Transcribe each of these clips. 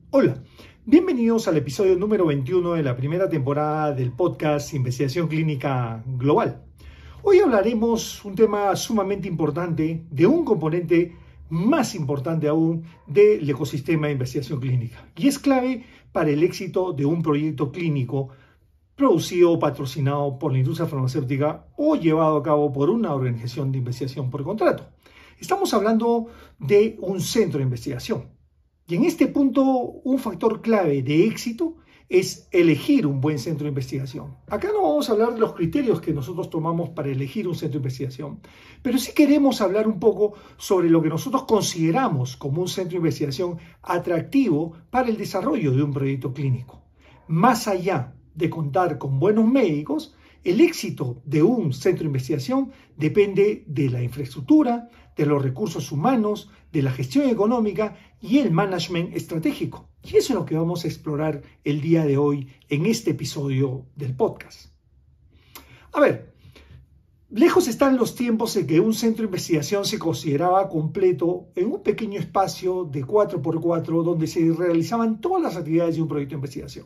Hola, bienvenidos al episodio número 21 de la primera temporada del podcast Investigación Clínica Global. Hoy hablaremos un tema sumamente importante de un componente más importante aún del ecosistema de investigación clínica y es clave para el éxito de un proyecto clínico producido o patrocinado por la industria farmacéutica o llevado a cabo por una organización de investigación por contrato. Estamos hablando de un centro de investigación. Y en este punto, un factor clave de éxito es elegir un buen centro de investigación. Acá no vamos a hablar de los criterios que nosotros tomamos para elegir un centro de investigación, pero sí queremos hablar un poco sobre lo que nosotros consideramos como un centro de investigación atractivo para el desarrollo de un proyecto clínico. Más allá de contar con buenos médicos, el éxito de un centro de investigación depende de la infraestructura, de los recursos humanos, de la gestión económica y el management estratégico. Y eso es lo que vamos a explorar el día de hoy en este episodio del podcast. A ver, lejos están los tiempos en que un centro de investigación se consideraba completo en un pequeño espacio de 4x4 donde se realizaban todas las actividades de un proyecto de investigación.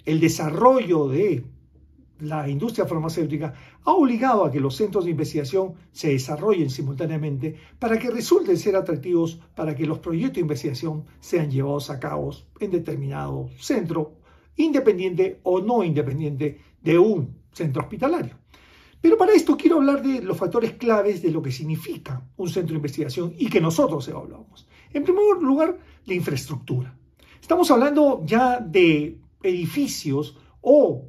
El desarrollo de la industria farmacéutica ha obligado a que los centros de investigación se desarrollen simultáneamente para que resulten ser atractivos para que los proyectos de investigación sean llevados a cabo en determinado centro, independiente o no independiente de un centro hospitalario. Pero para esto quiero hablar de los factores claves de lo que significa un centro de investigación y que nosotros evaluamos. En primer lugar, la infraestructura. Estamos hablando ya de edificios o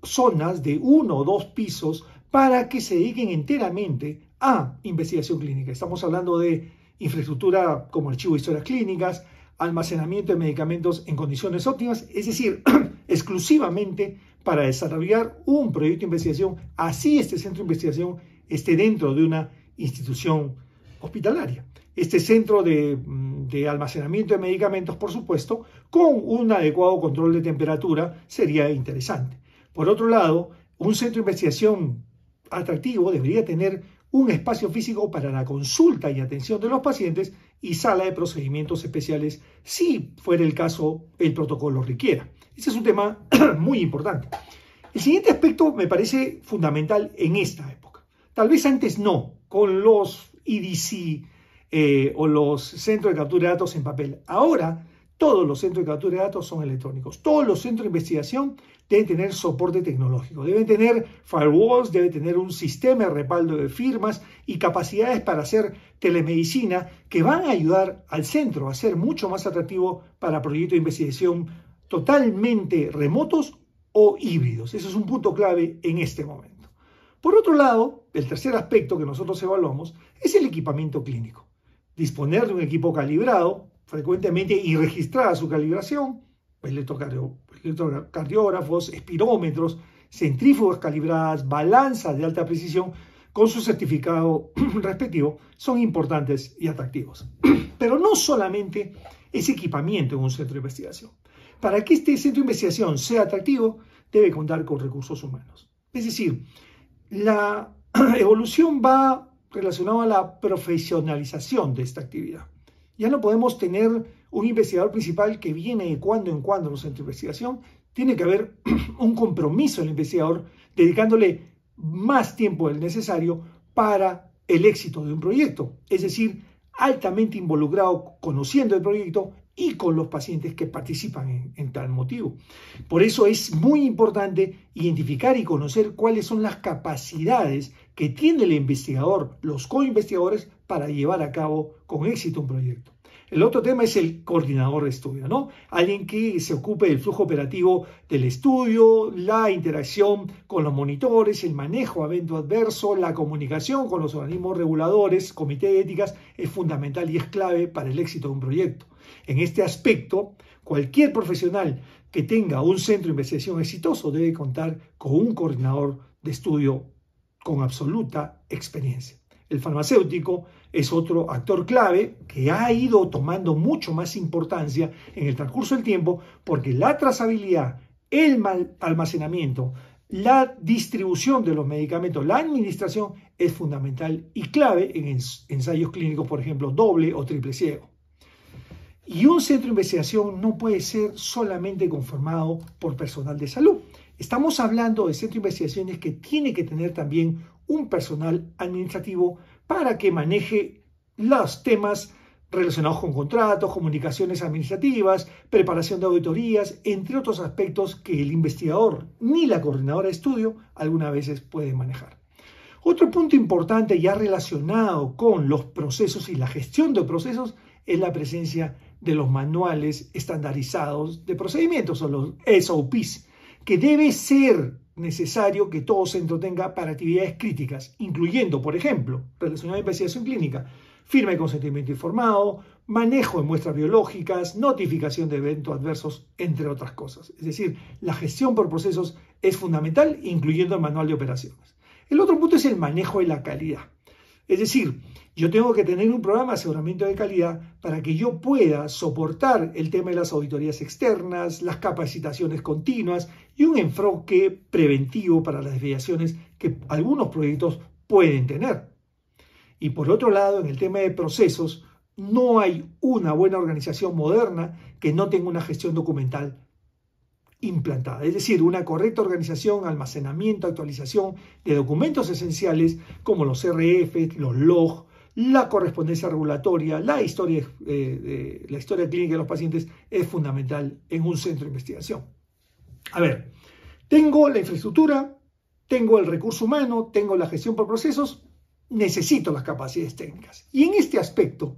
zonas de 1 o 2 pisos para que se dediquen enteramente a investigación clínica. Estamos hablando de infraestructura como archivo de historias clínicas, almacenamiento de medicamentos en condiciones óptimas, es decir, exclusivamente para desarrollar un proyecto de investigación, así este centro de investigación esté dentro de una institución hospitalaria. Este centro de almacenamiento de medicamentos, por supuesto, con un adecuado control de temperatura sería interesante. Por otro lado, un centro de investigación atractivo debería tener un espacio físico para la consulta y atención de los pacientes y sala de procedimientos especiales si fuera el caso, el protocolo requiera. Ese es un tema muy importante. El siguiente aspecto me parece fundamental en esta época. Tal vez antes no, con los EDC o los centros de captura de datos en papel. Ahora, todos los centros de captura de datos son electrónicos. Todos los centros de investigación deben tener soporte tecnológico, deben tener firewalls, deben tener un sistema de respaldo de firmas y capacidades para hacer telemedicina que van a ayudar al centro a ser mucho más atractivo para proyectos de investigación totalmente remotos o híbridos. Eso es un punto clave en este momento. Por otro lado, el tercer aspecto que nosotros evaluamos es el equipamiento clínico. Disponer de un equipo calibrado frecuentemente y registrada su calibración, electrocardiógrafos, espirómetros, centrífugas calibradas, balanzas de alta precisión con su certificado respectivo son importantes y atractivos. Pero no solamente es equipamiento en un centro de investigación. Para que este centro de investigación sea atractivo, debe contar con recursos humanos. Es decir, la evolución va relacionada a la profesionalización de esta actividad. Ya no podemos tener un investigador principal que viene de cuando en cuando a los centros de investigación. Tiene que haber un compromiso del investigador dedicándole más tiempo del necesario para el éxito de un proyecto. Es decir, altamente involucrado conociendo el proyecto y con los pacientes que participan en tal motivo. Por eso es muy importante identificar y conocer cuáles son las capacidades que tiene el investigador, los coinvestigadores, para llevar a cabo con éxito un proyecto. El otro tema es el coordinador de estudio, ¿no? Alguien que se ocupe del flujo operativo del estudio, la interacción con los monitores, el manejo de evento adverso, la comunicación con los organismos reguladores, comité de éticas, es fundamental y es clave para el éxito de un proyecto. En este aspecto, cualquier profesional que tenga un centro de investigación exitoso debe contar con un coordinador de estudio con absoluta experiencia. El farmacéutico es otro actor clave que ha ido tomando mucho más importancia en el transcurso del tiempo porque la trazabilidad, el almacenamiento, la distribución de los medicamentos, la administración es fundamental y clave en ensayos clínicos, por ejemplo, doble o triple ciego. Y un centro de investigación no puede ser solamente conformado por personal de salud. Estamos hablando de centros de investigaciones que tiene que tener también un personal administrativo para que maneje los temas relacionados con contratos, comunicaciones administrativas, preparación de auditorías, entre otros aspectos que el investigador ni la coordinadora de estudio algunas veces puede manejar. Otro punto importante ya relacionado con los procesos y la gestión de procesos es la presencia de los manuales estandarizados de procedimientos o los SOPs, que debe ser necesario que todo centro tenga para actividades críticas, incluyendo, por ejemplo, relacionada a investigación clínica, firma de consentimiento informado, manejo de muestras biológicas, notificación de eventos adversos, entre otras cosas. Es decir, la gestión por procesos es fundamental, incluyendo el manual de operaciones. El otro punto es el manejo de la calidad. Es decir, yo tengo que tener un programa de aseguramiento de calidad para que yo pueda soportar el tema de las auditorías externas, las capacitaciones continuas y un enfoque preventivo para las desviaciones que algunos proyectos pueden tener. Y por otro lado, en el tema de procesos, no hay una buena organización moderna que no tenga una gestión documental implantada. Es decir, una correcta organización, almacenamiento, actualización de documentos esenciales como los CRF, los log, la correspondencia regulatoria, la historia clínica de los pacientes es fundamental en un centro de investigación. A ver, tengo la infraestructura, tengo el recurso humano, tengo la gestión por procesos, necesito las capacidades técnicas. Y en este aspecto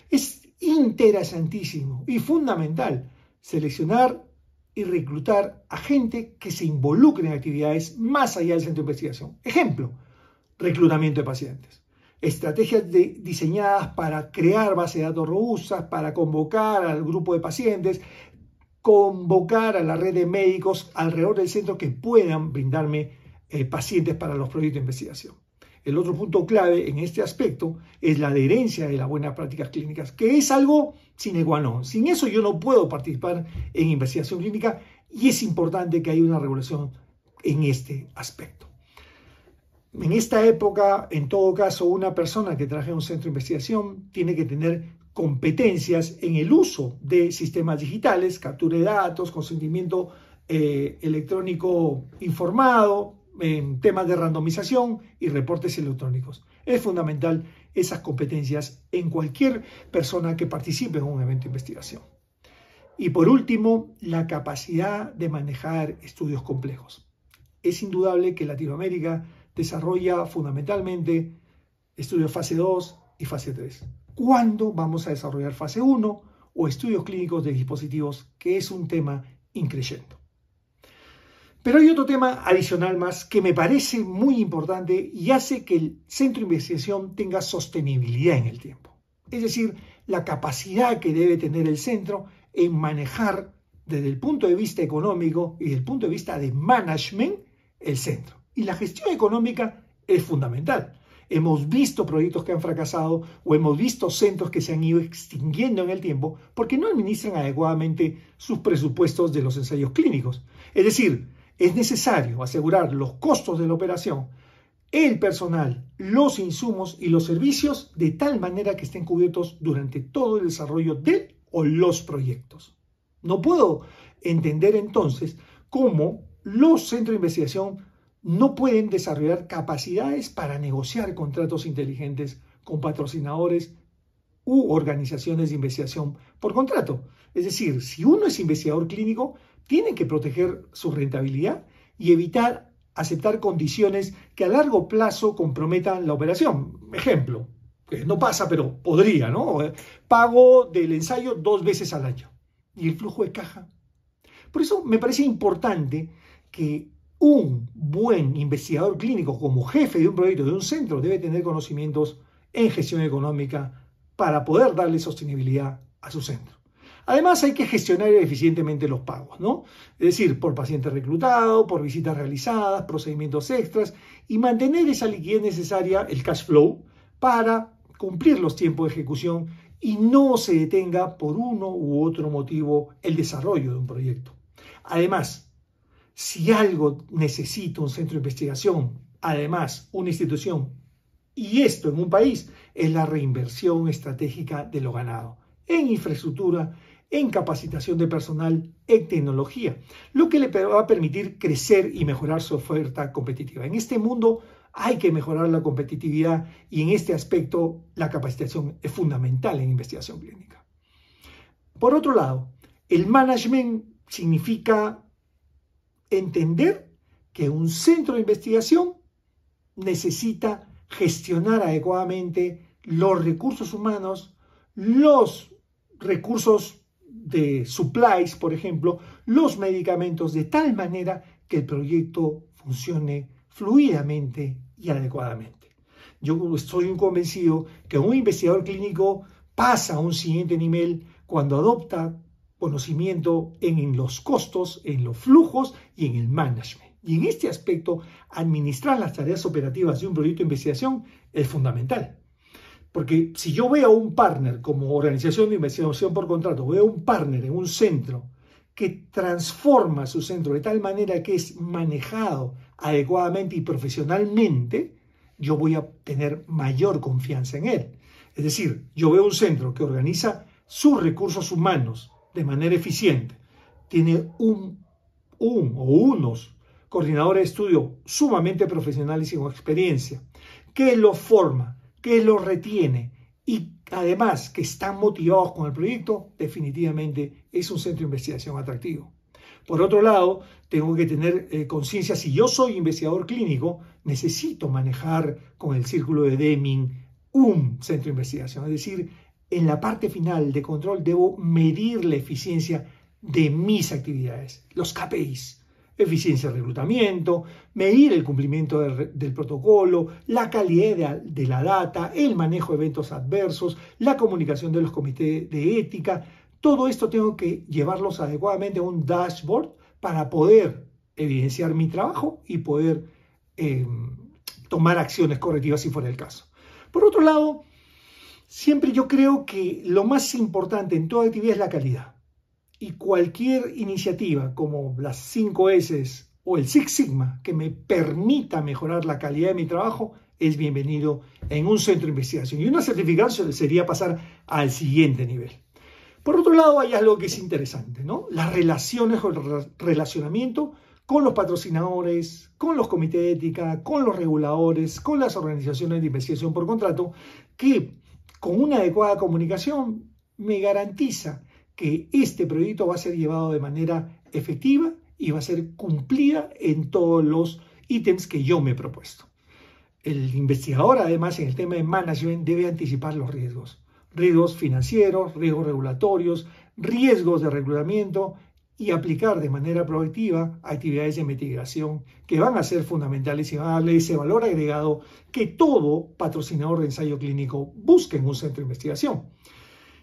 es interesantísimo y fundamental seleccionar y reclutar a gente que se involucre en actividades más allá del centro de investigación. Ejemplo, reclutamiento de pacientes. Estrategias diseñadas para crear bases de datos robustas, para convocar al grupo de pacientes, convocar a la red de médicos alrededor del centro que puedan brindarme pacientes para los proyectos de investigación. El otro punto clave en este aspecto es la adherencia de las buenas prácticas clínicas, que es algo sine qua non. Sin eso yo no puedo participar en investigación clínica y es importante que haya una regulación en este aspecto. En esta época, en todo caso, una persona que trabaja en un centro de investigación tiene que tener competencias en el uso de sistemas digitales, captura de datos, consentimiento electrónico informado, en temas de randomización y reportes electrónicos. Es fundamental esas competencias en cualquier persona que participe en un evento de investigación. Y por último, la capacidad de manejar estudios complejos. Es indudable que Latinoamérica desarrolla fundamentalmente estudios fase 2 y fase 3. ¿Cuándo vamos a desarrollar fase 1 o estudios clínicos de dispositivos? Que es un tema increyendo. Pero hay otro tema adicional más que me parece muy importante y hace que el centro de investigación tenga sostenibilidad en el tiempo. Es decir, la capacidad que debe tener el centro en manejar desde el punto de vista económico y desde el punto de vista de management el centro. Y la gestión económica es fundamental. Hemos visto proyectos que han fracasado o hemos visto centros que se han ido extinguiendo en el tiempo porque no administran adecuadamente sus presupuestos de los ensayos clínicos. Es decir, es necesario asegurar los costos de la operación, el personal, los insumos y los servicios de tal manera que estén cubiertos durante todo el desarrollo de o los proyectos. No puedo entender entonces cómo los centros de investigación no pueden desarrollar capacidades para negociar contratos inteligentes con patrocinadores u organizaciones de investigación por contrato. Es decir, si uno es investigador clínico, tiene que proteger su rentabilidad y evitar aceptar condiciones que a largo plazo comprometan la operación. Ejemplo, que no pasa, pero podría, ¿no? Pago del ensayo 2 veces al año. ¿Y el flujo de caja? Por eso me parece importante que un buen investigador clínico como jefe de un proyecto, de un centro, debe tener conocimientos en gestión económica para poder darle sostenibilidad a su centro. Además, hay que gestionar eficientemente los pagos, ¿no? Es decir, por paciente reclutado, por visitas realizadas, procedimientos extras y mantener esa liquidez necesaria, el cash flow, para cumplir los tiempos de ejecución y no se detenga por uno u otro motivo el desarrollo de un proyecto. Además, si algo necesita un centro de investigación, además una institución, y esto en un país, es la reinversión estratégica de lo ganado. en infraestructura, en capacitación de personal, en tecnología, lo que le va a permitir crecer y mejorar su oferta competitiva. En este mundo hay que mejorar la competitividad y en este aspecto la capacitación es fundamental en investigación clínica. Por otro lado, el management significa entender que un centro de investigación necesita gestionar adecuadamente los recursos humanos, los recursos de supplies, por ejemplo, los medicamentos, de tal manera que el proyecto funcione fluidamente y adecuadamente. Yo estoy convencido que un investigador clínico pasa a un siguiente nivel cuando adopta conocimiento en los costos, en los flujos y en el management. Y en este aspecto, administrar las tareas operativas de un proyecto de investigación es fundamental. Porque si yo veo a un partner como organización de investigación por contrato, veo a un partner en un centro que transforma su centro de tal manera que es manejado adecuadamente y profesionalmente, yo voy a tener mayor confianza en él. Es decir, yo veo un centro que organiza sus recursos humanos de manera eficiente, tiene unos coordinadores de estudio sumamente profesionales y con experiencia, que los forma, que los retiene y además que están motivados con el proyecto, definitivamente es un centro de investigación atractivo. Por otro lado, tengo que tener conciencia, si yo soy investigador clínico, necesito manejar con el círculo de Deming un centro de investigación. Es decir, en la parte final de control debo medir la eficiencia de mis actividades, los KPIs. Eficiencia de reclutamiento, medir el cumplimiento del protocolo, la calidad de la data, el manejo de eventos adversos, la comunicación de los comités de ética. Todo esto tengo que llevarlos adecuadamente a un dashboard para poder evidenciar mi trabajo y poder tomar acciones correctivas si fuera el caso. Por otro lado, siempre yo creo que lo más importante en toda actividad es la calidad. Y cualquier iniciativa como las 5 S o el Six Sigma que me permita mejorar la calidad de mi trabajo es bienvenido en un centro de investigación. Y una certificación sería pasar al siguiente nivel. Por otro lado, hay algo que es interesante, ¿no? Las relaciones o el relacionamiento con los patrocinadores, con los comités de ética, con los reguladores, con las organizaciones de investigación por contrato, que con una adecuada comunicación me garantiza que este proyecto va a ser llevado de manera efectiva y va a ser cumplida en todos los ítems que yo me he propuesto. El investigador, además, en el tema de management, debe anticipar los riesgos. Riesgos financieros, riesgos regulatorios, riesgos de reclutamiento y aplicar de manera proactiva actividades de mitigación que van a ser fundamentales y van a darle ese valor agregado que todo patrocinador de ensayo clínico busca en un centro de investigación.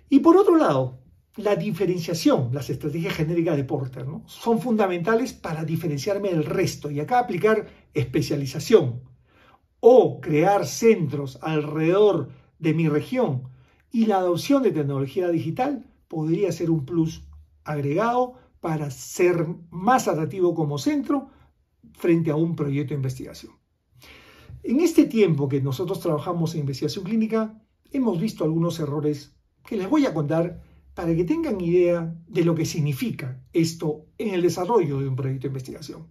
Y por otro lado, la diferenciación, las estrategias genéricas de Porter, ¿no? Son fundamentales para diferenciarme del resto y acá aplicar especialización o crear centros alrededor de mi región y la adopción de tecnología digital podría ser un plus agregado para ser más atractivo como centro frente a un proyecto de investigación. En este tiempo que nosotros trabajamos en investigación clínica, hemos visto algunos errores que les voy a contar para que tengan idea de lo que significa esto en el desarrollo de un proyecto de investigación.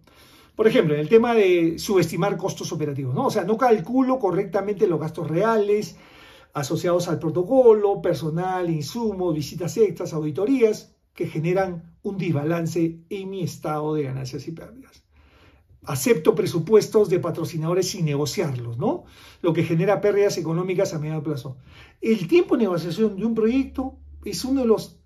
Por ejemplo, en el tema de subestimar costos operativos, ¿no? O sea, no calculo correctamente los gastos reales asociados al protocolo, personal, insumos, visitas extras, auditorías, que generan un desbalance en mi estado de ganancias y pérdidas. Acepto presupuestos de patrocinadores sin negociarlos, ¿no? Lo que genera pérdidas económicas a mediano plazo. El tiempo de negociación de un proyecto es uno de los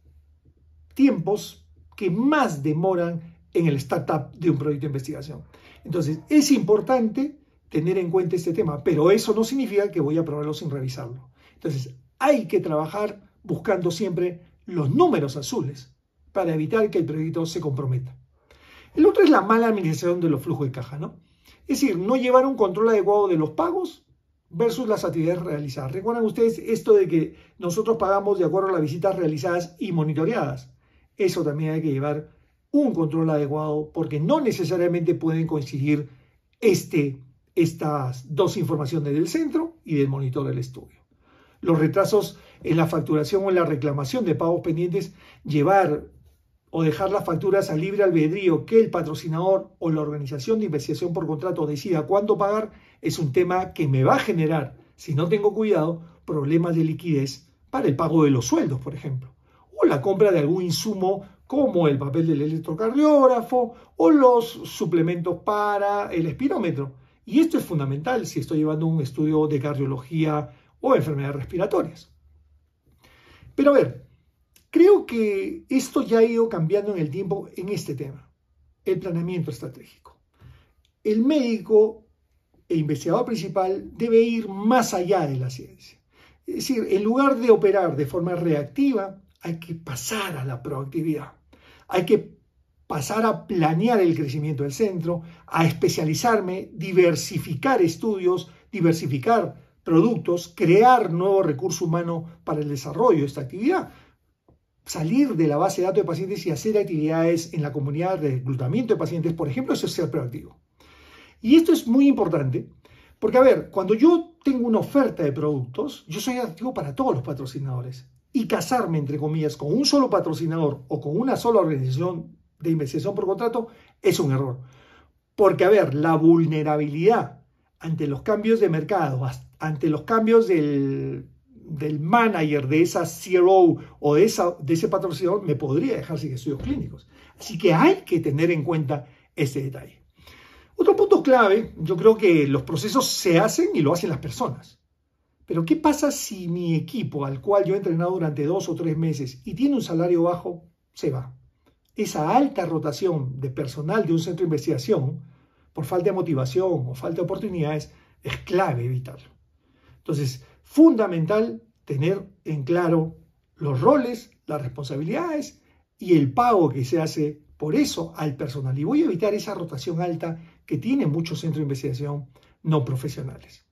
tiempos que más demoran en el startup de un proyecto de investigación. Entonces, es importante tener en cuenta este tema, pero eso no significa que voy a aprobarlo sin revisarlo. Entonces, hay que trabajar buscando siempre los números azules para evitar que el proyecto se comprometa. El otro es la mala administración de los flujos de caja, ¿no? Es decir, no llevar un control adecuado de los pagos versus las actividades realizadas. ¿Recuerdan ustedes esto de que nosotros pagamos de acuerdo a las visitas realizadas y monitoreadas? Eso también hay que llevar un control adecuado porque no necesariamente pueden coincidir estas dos informaciones del centro y del monitor del estudio. los retrasos en la facturación o en la reclamación de pagos pendientes, llevar o dejar las facturas a libre albedrío que el patrocinador o la organización de investigación por contrato decida cuándo pagar, es un tema que me va a generar, si no tengo cuidado, problemas de liquidez para el pago de los sueldos, por ejemplo, o la compra de algún insumo como el papel del electrocardiógrafo o los suplementos para el espirómetro. Y esto es fundamental si estoy llevando un estudio de cardiología o enfermedades respiratorias. Pero a ver, creo que esto ya ha ido cambiando en el tiempo en este tema, el planeamiento estratégico. El médico e investigador principal debe ir más allá de la ciencia. Es decir, en lugar de operar de forma reactiva, hay que pasar a la proactividad. Hay que pasar a planear el crecimiento del centro, a especializarme, diversificar estudios, diversificar productos, crear nuevo recurso humano para el desarrollo de esta actividad, salir de la base de datos de pacientes y hacer actividades en la comunidad de reclutamiento de pacientes, por ejemplo, eso es ser proactivo. Y esto es muy importante porque, a ver, cuando yo tengo una oferta de productos, yo soy activo para todos los patrocinadores. Y casarme, entre comillas, con un solo patrocinador o con una sola organización de investigación por contrato es un error. Porque, a ver, la vulnerabilidad ante los cambios de mercado, ante los cambios del manager de esa CRO o de ese patrocinador, me podría dejar sin estudios clínicos. Así que hay que tener en cuenta este detalle. Otro punto clave, yo creo que los procesos se hacen y lo hacen las personas. Pero ¿qué pasa si mi equipo, al cual yo he entrenado durante 2 o 3 meses y tiene un salario bajo, se va? Esa alta rotación de personal de un centro de investigación, por falta de motivación o falta de oportunidades, es clave evitarlo. Entonces, fundamental tener en claro los roles, las responsabilidades y el pago que se hace por eso al personal. Y voy a evitar esa rotación alta que tienen muchos centros de investigación no profesionales.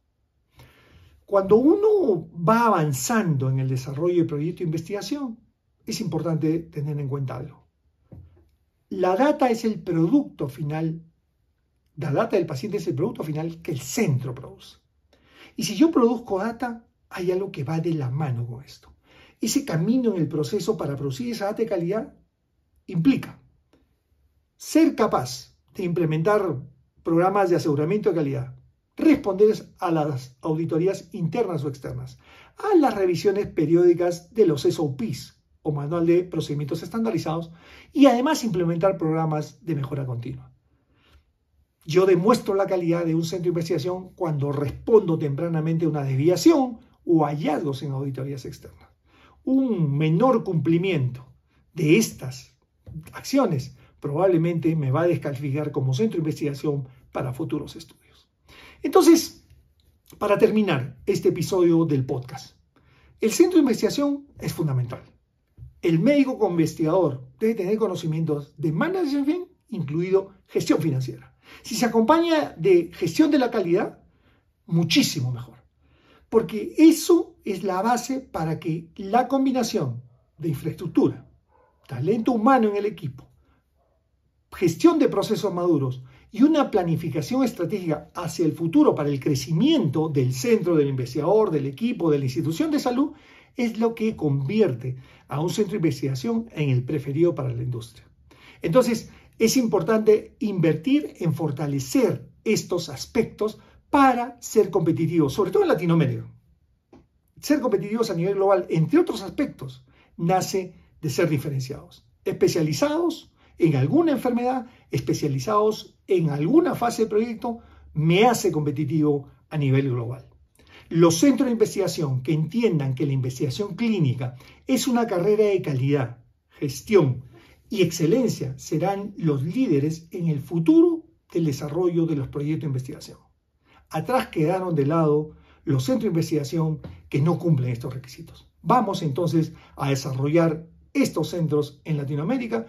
Cuando uno va avanzando en el desarrollo de proyecto de investigación, es importante tener en cuenta algo. La data es el producto final, la data del paciente es el producto final que el centro produce. Y si yo produzco data, hay algo que va de la mano con esto. Ese camino en el proceso para producir esa data de calidad implica ser capaz de implementar programas de aseguramiento de calidad, responder a las auditorías internas o externas, a las revisiones periódicas de los SOPs o manual de procedimientos estandarizados y además implementar programas de mejora continua. Yo demuestro la calidad de un centro de investigación cuando respondo tempranamente a una desviación o hallazgos en auditorías externas. Un menor cumplimiento de estas acciones probablemente me va a descalificar como centro de investigación para futuros estudios. Entonces, para terminar este episodio del podcast, el centro de investigación es fundamental. El médico como investigador debe tener conocimientos de management, incluido gestión financiera. Si se acompaña de gestión de la calidad, muchísimo mejor. Porque eso es la base para que la combinación de infraestructura, talento humano en el equipo, gestión de procesos maduros y una planificación estratégica hacia el futuro para el crecimiento del centro, del investigador, del equipo, de la institución de salud, es lo que convierte a un centro de investigación en el preferido para la industria. Entonces, es importante invertir en fortalecer estos aspectos para ser competitivos, sobre todo en Latinoamérica. Ser competitivos a nivel global, entre otros aspectos, nace de ser diferenciados, especializados en alguna enfermedad, especializados en alguna fase de proyecto, me hace competitivo a nivel global. Los centros de investigación que entiendan que la investigación clínica es una carrera de calidad, gestión y excelencia serán los líderes en el futuro del desarrollo de los proyectos de investigación. Atrás quedaron de lado los centros de investigación que no cumplen estos requisitos. Vamos entonces a desarrollar estos centros en Latinoamérica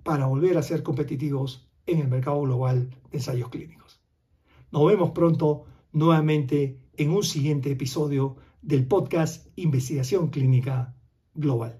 para volver a ser competitivos en el mercado global de ensayos clínicos. Nos vemos pronto nuevamente en un siguiente episodio del podcast Investigación Clínica Global.